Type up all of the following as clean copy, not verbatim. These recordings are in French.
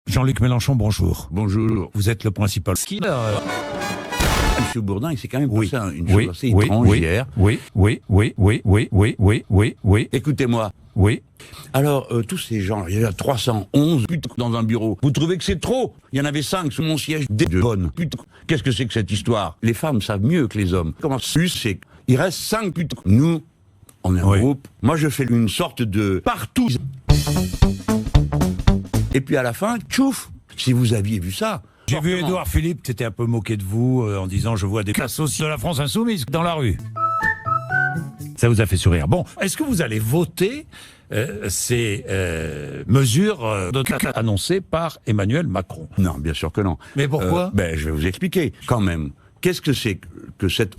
Jean-Luc Mélenchon, bonjour. Bonjour. Vous êtes le principal skiller. Monsieur Bourdin, il s'est quand même Oui. passé une chose assez étrange hier. Oui. Écoutez-moi. Oui. Alors, tous ces gens, il y a 311 putes dans un bureau. Vous trouvez que c'est trop? Il y en avait 5 sous mon siège. Des bonnes putes. Qu'est-ce que c'est que cette histoire? Les femmes savent mieux que les hommes. Comment c'est? Il reste 5 putes. Nous, on est un groupe. Moi, je fais une sorte de partout. Et puis à la fin, tchouf, si vous aviez vu ça. J'ai vu Édouard Philippe, t'étais un peu moqué de vous en disant je vois des associés de la France Insoumise dans la rue. Ça vous a fait sourire. Bon, est-ce que vous allez voter ces mesures annoncées par Emmanuel Macron? Non, bien sûr que non. Mais pourquoi? Je vais vous expliquer quand même. Qu'est-ce que c'est que cette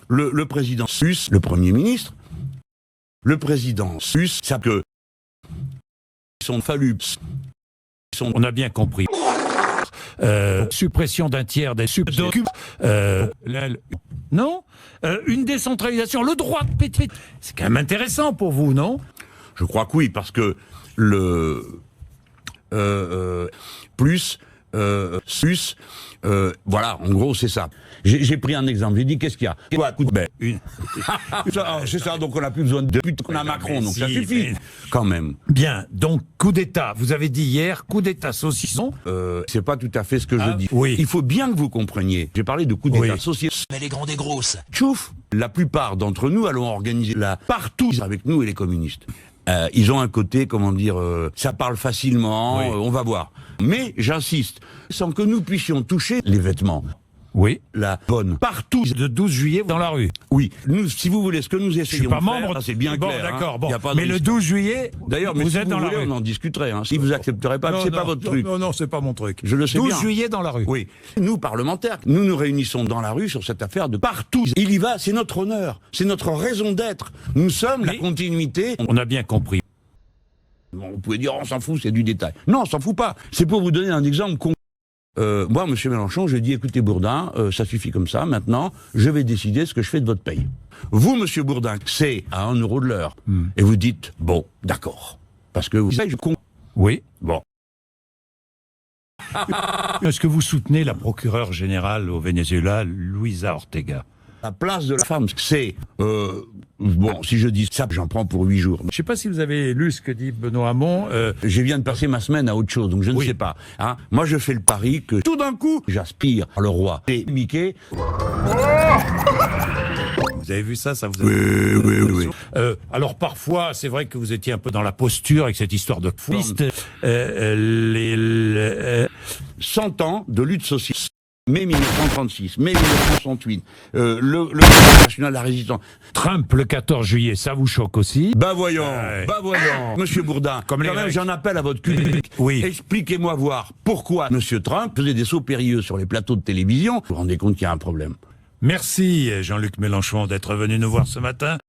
le président suisse, le Premier ministre, le président suisse, ça que sont falus. On a bien compris. Suppression d'un tiers des non, une décentralisation, le droit de péter. C'est quand même intéressant pour vous, non? Je crois que oui, parce que le voilà, en gros, c'est ça. J'ai pris un exemple. J'ai dit, qu'est-ce qu'il y a? Quoi, coup de bête. C'est ça, donc on n'a plus besoin de pute qu'on a Macron, donc ça suffit. Quand même. Bien, donc coup d'État. Vous avez dit hier, coup d'État saucisson. C'est pas tout à fait ce que je dis. Oui. Il faut bien que vous compreniez. J'ai parlé de coup d'État saucisson. Mais les grandes et grosses. Tchouf, la plupart d'entre nous allons organiser la partout avec nous et les communistes. Ils ont un côté, comment dire, ça parle facilement, on va voir. Mais j'insiste, sans que nous puissions toucher les vêtements. Oui. La bonne. Partout. De 12 juillet dans la rue. Oui. Nous, si vous voulez, ce que nous essayons je suis pas de membre. faire, c'est bien clair. D'accord. Hein, y a pas mais le 12 juillet, d'ailleurs, vous si êtes dans la rue. On en discuterait. Hein. Si vous accepterez pas, c'est pas votre truc. Non, c'est pas mon truc. Je le sais 12 bien. juillet dans la rue. Oui. Nous, parlementaires, nous nous réunissons dans la rue sur cette affaire de partout. Il y va, c'est notre honneur, c'est notre raison d'être. Nous sommes la continuité. On a bien compris. Bon, vous pouvez dire, on s'en fout, c'est du détail. Non, on s'en fout pas. C'est pour vous donner un exemple concret. Moi, monsieur Mélenchon, je dis, écoutez, Bourdin, ça suffit comme ça, maintenant, je vais décider ce que je fais de votre paye. Vous, monsieur Bourdin, c'est à 1 euro de l'heure. Et vous dites, bon, d'accord. Parce que vous savez, Oui. Bon. Est-ce que vous soutenez la procureure générale au Venezuela, Luisa Ortega? La place de la femme, c'est... bon, si je dis ça, j'en prends pour 8 jours. Je ne sais pas si vous avez lu ce que dit Benoît Hamon. Je viens de passer ma semaine à autre chose, donc je ne sais pas. Hein. Moi, je fais le pari que tout d'un coup, j'aspire à le roi. Et Mickey... Vous avez vu ça vous a... Oui. Alors parfois, c'est vrai que vous étiez un peu dans la posture avec cette histoire de piste. 100 ans de lutte sociale. Mai 1936, mai 1968, le Conseil national de la résistance. Trump le 14 juillet, ça vous choque aussi? Voyons. Monsieur Bourdin, Comme quand même, j'en appelle à votre public. Oui. Expliquez-moi voir pourquoi Monsieur Trump faisait des sauts périlleux sur les plateaux de télévision. Vous vous rendez compte qu'il y a un problème? Merci Jean-Luc Mélenchon d'être venu nous voir ce matin.